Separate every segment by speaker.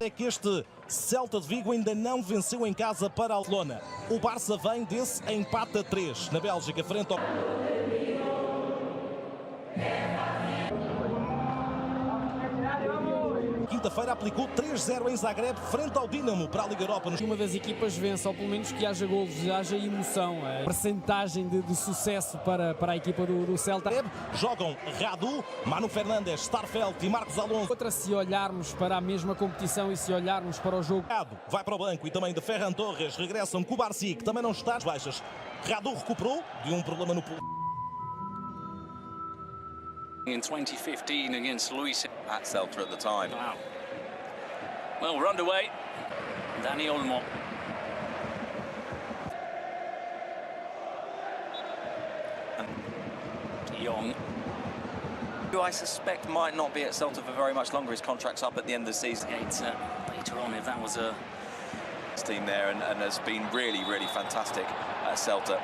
Speaker 1: É que este Celta de Vigo ainda não venceu em casa para a Barcelona. O Barça vem desse empate a 3 na Bélgica, frente ao... Quinta-feira aplicou 3-0 em Zagreb, frente ao Dinamo, para a Liga Europa.
Speaker 2: Uma das equipas vence, ou pelo menos que haja golos, haja emoção. A percentagem de sucesso para a equipa do Celta.
Speaker 1: Jogam Radu, Manu Fernandes, Starfelt e Marcos Alonso.
Speaker 2: Outra, se olharmos para a mesma competição e se olharmos para o jogo.
Speaker 1: Radu vai para o banco e também de Ferran Torres regressam Kubarsi, que também não está às baixas. Radu recuperou de um problema no pulso.
Speaker 3: In 2015 against Luis
Speaker 4: at Celta at the time.
Speaker 3: Wow. Well, we're underway. Dani Olmo. De Jong.
Speaker 4: Who I suspect might not be at Celta for very much longer. His contract's up at the end of the season.
Speaker 3: Later on, if that was a
Speaker 4: team there and has been really, really fantastic at Celta.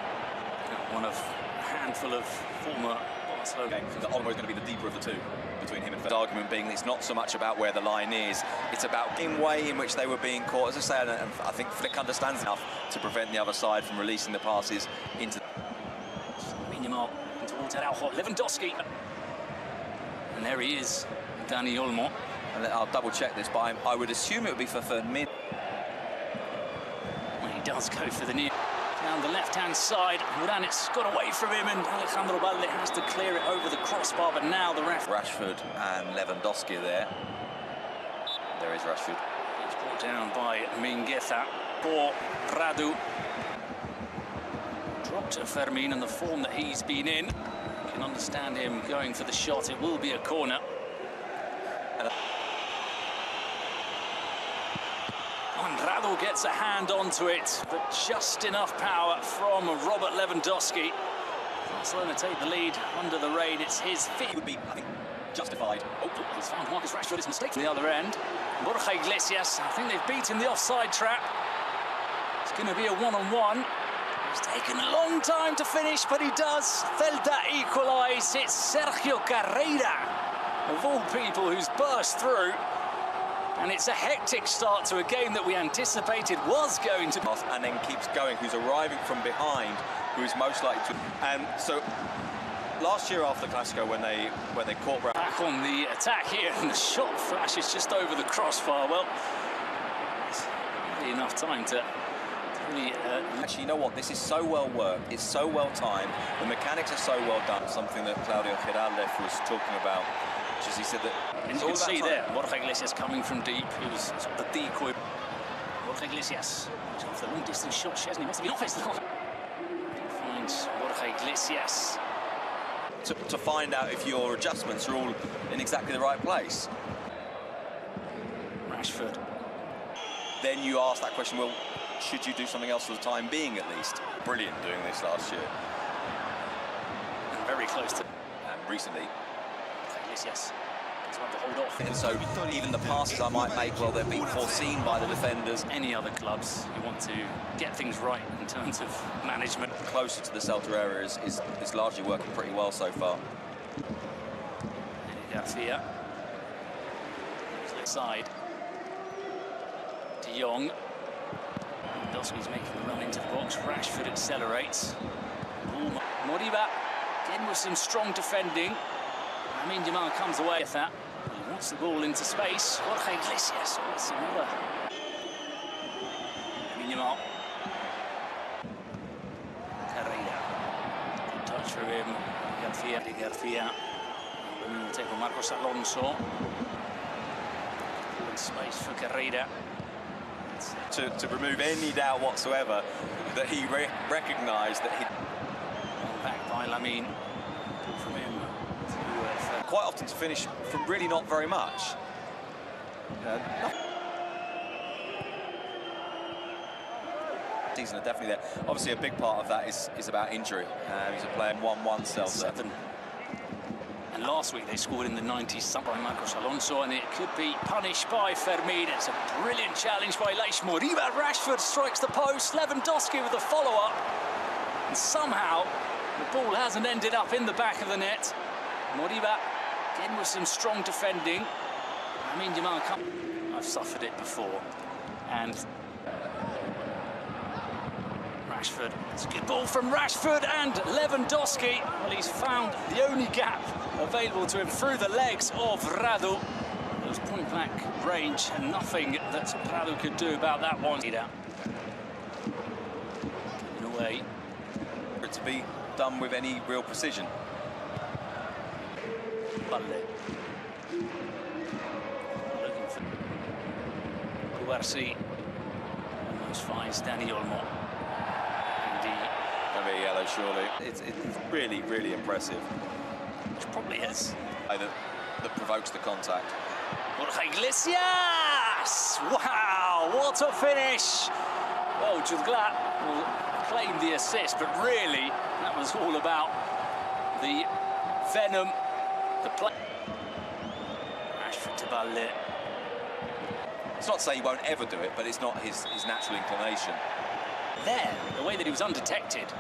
Speaker 3: One of a handful of former Barcelona.
Speaker 4: That Olmo is going to be the deeper of the two between him and the argument being that it's not so much about where the line is, it's about the way in which they were being caught. As I say, and I think Flick understands enough to prevent the other side from releasing the passes into...
Speaker 3: Minimal towards Araujo, Lewandowski. And there he is, Dani Olmo.
Speaker 4: And I'll double check this, but I would assume it would be for Fermin.
Speaker 3: Well, he does go for the near. Down the left-hand side, Uranit's got away from him and Alejandro Balde has to clear it over the crossbar, but now the ref...
Speaker 4: Rashford and Lewandowski are there. There is Rashford.
Speaker 3: He's brought down by Mingueza for Radu. Dropped to Fermin and the form that he's been in. You can understand him going for the shot. It will be a corner. And Radu gets a hand onto it, but just enough power from Robert Lewandowski. Barcelona take the lead under the rain. It's his feet.
Speaker 4: Would be, I think, justified.
Speaker 3: Oh, he's found Marcus Rashford. His mistake from the other end. Borja Iglesias, I think they've beaten the offside trap. It's going to be a one-on-one. It's taken a long time to finish, but he does. Celta equalise. It's Sergio Carreira, of all people, who's burst through. And it's a hectic start to a game that we anticipated was going to...
Speaker 4: And then keeps going, who's arriving from behind, who's most likely to... And so, last year after Clasico, when they caught...
Speaker 3: Back on the attack here, and the shot flashes just over the crossbar. Well, it's really enough time to really...
Speaker 4: Actually, you know what? This is so well worked. It's so well timed. The mechanics are so well done. Something that Claudio Giraldez was talking about. As he said that,
Speaker 3: and you can see there, Borja Iglesias coming from deep. He was sort of the decoy. Borja Iglesias, he's off the long distance shot. Chesney must have been off his line. Finds Borja Iglesias.
Speaker 4: To find out if your adjustments are all in exactly the right place.
Speaker 3: Rashford.
Speaker 4: Then you ask that question, well, should you do something else for the time being at least? Brilliant doing this last year.
Speaker 3: And very close to...
Speaker 4: And recently.
Speaker 3: Yes, it's one to hold off.
Speaker 4: And so even the passes I might make, well, they're being foreseen by the defenders.
Speaker 3: Any other clubs, you want to get things right in terms of management.
Speaker 4: Closer to the Celta area is largely working pretty well so far.
Speaker 3: Garcia. Side. De Jong. Lewandowski's making the run into the box. Rashford accelerates. Moriba again with some strong defending. Yamal comes away with that. He wants the ball into space. Borja Iglesias. Oh, it's another. Yamal. Carreira. Good touch for him. Garcia. Will take on Marcos Alonso. In space for Carreira.
Speaker 4: To remove any doubt whatsoever that he recognised that he...
Speaker 3: Back by Lamine. From him.
Speaker 4: Quite often to finish from really not very much. Season are definitely there. Obviously, a big part of that is about injury. He's a player 1-1 Celta.
Speaker 3: And last week they scored in the 90s by Marcos Alonso, and it could be punished by Fermin. It's a brilliant challenge by Leish Moriba. Rashford strikes the post. Lewandowski with a follow-up, and somehow the ball hasn't ended up in the back of the net. Moriba again with some strong defending. Yamal I've suffered it before. And Rashford, it's a good ball from Rashford, and Lewandowski, well, he's found the only gap available to him through the legs of Radu. It was point-blank range, and nothing that Radu could do about that one. In a way.
Speaker 4: For it to be done with any real precision.
Speaker 3: Balle. Looking for Kuarsi. Almost finds Danny Olmo.
Speaker 4: Gonna be a yellow, surely. It's really, really impressive.
Speaker 3: Which probably is.
Speaker 4: That provokes the contact.
Speaker 3: Borja Iglesias! Wow, what a finish! Well, Jurglat will claim the assist, but really, that was all about the venom, the play. Rashford to Balle.
Speaker 4: It's not to say he won't ever do it, but it's not his natural inclination.
Speaker 3: There, the way that he was undetected.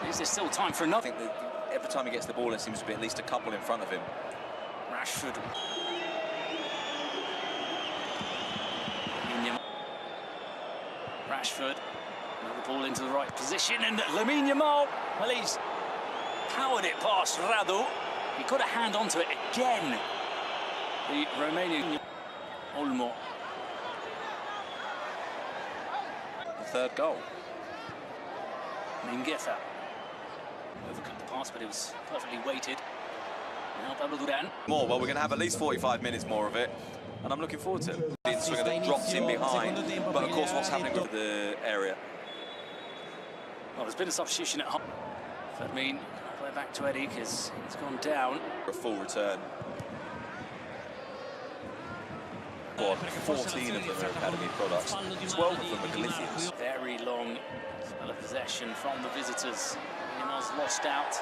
Speaker 3: Is there still time for another?
Speaker 4: I think that every time he gets the ball, there seems to be at least a couple in front of him.
Speaker 3: Rashford. Rashford. Another ball into the right position, and Lamine Yamal, well, he's powered it past Radu. He got a hand onto it again. The Romanian Olmo.
Speaker 4: The third goal.
Speaker 3: Mingueza. Overcut the pass, but it was perfectly weighted. Now Pablo Duran.
Speaker 4: Well, we're going to have at least 45 minutes more of it, and I'm looking forward to it. The swinger that drops in behind, but of course what's happening with the area.
Speaker 3: Well, there's been a substitution at home. Fermin, play back to Eddie because he's gone down.
Speaker 4: For a full return. 14 of them are academy products, 12 of them are Galicians.
Speaker 3: Very long spell of possession from the visitors. Yamal's lost out.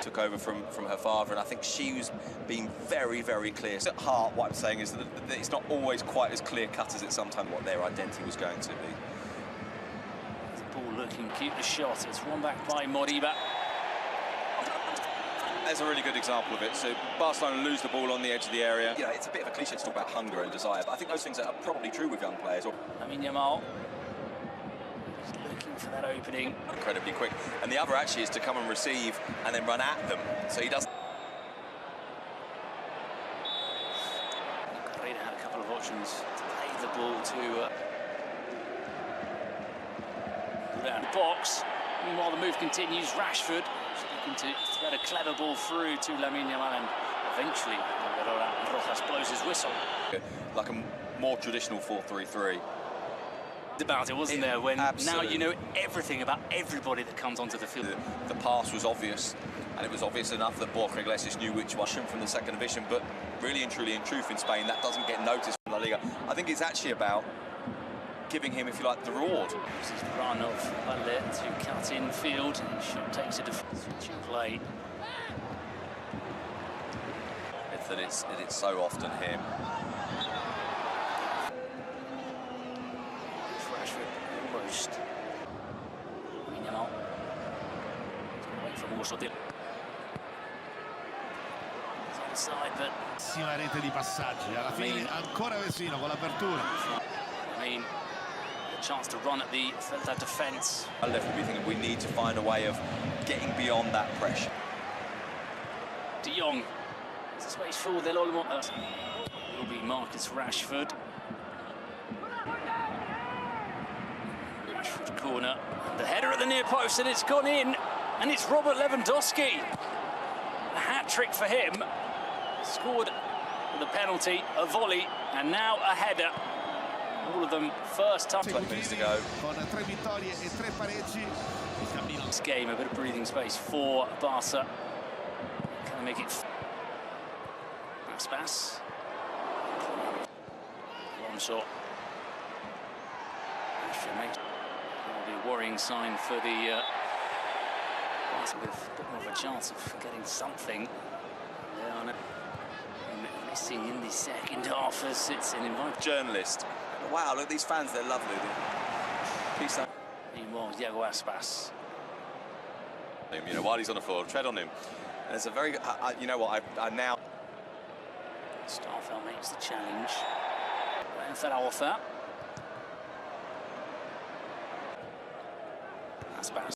Speaker 4: Took over from her father, and I think she was being very, very clear. At heart, what I'm saying is that it's not always quite as clear-cut as it sometimes what their identity was going to be.
Speaker 3: The ball looking cute, the shot. It's won back by Moriba.
Speaker 4: There's a really good example of it. So Barcelona lose the ball on the edge of the area. You know, it's a bit of a cliche to talk about hunger and desire, but I think those things are probably true with young players.
Speaker 3: Lamine Yamal. He's looking for that opening.
Speaker 4: Incredibly quick. And the other actually is to come and receive and then run at them. So he doesn't.
Speaker 3: Carrera had a couple of options to play the ball to Duran. The box. Meanwhile, the move continues. Rashford looking to thread a clever ball through to Lamine Yamal, and eventually Rojas blows his whistle.
Speaker 4: Like a more traditional 4-3-3.
Speaker 3: About it, wasn't there? When
Speaker 4: absolutely.
Speaker 3: Now you know everything about everybody that comes onto the field.
Speaker 4: The pass was obvious, and it was obvious enough that Borja Iglesias knew which one from the second division, but really and truly, in truth, in Spain, that doesn't get noticed from La Liga. I think it's actually about giving him, if you like, the reward.
Speaker 3: This is the run of Balle to cut in field. Shot takes it to switching play.
Speaker 4: That it's so often him.
Speaker 3: Rashford almost. Yamal. Wait for more He's onside, but
Speaker 5: Rete di passaggi, alla fine ancora Vesino con l'apertura.
Speaker 3: I mean, a chance to run at the Celta defence.
Speaker 4: I'll definitely be thinking we need to find a way of getting beyond that pressure.
Speaker 3: De Jong. There's a space for Del Olmo. Will be Marcus Rashford. Rashford corner. The header at the near post, and it's gone in. And it's Robert Lewandowski. A hat-trick for him. Scored with a penalty, a volley, and now a header. All of them first time.
Speaker 4: 20 minutes to go.
Speaker 3: This game, a bit of breathing space for Barca. Can they make it? Aspas. Long shot. Will be a worrying sign for the Barca with a bit more of a chance of getting something. They are missing in the second half as it's an invited
Speaker 4: Journalist. Wow, look at these fans, they're lovely. Peace out.
Speaker 3: Meanwhile, Diego Aspas.
Speaker 4: You know, while he's on the floor, tread on him. And it's a very, you know what, I now.
Speaker 3: Starfelt makes the challenge. Ferraufer. That's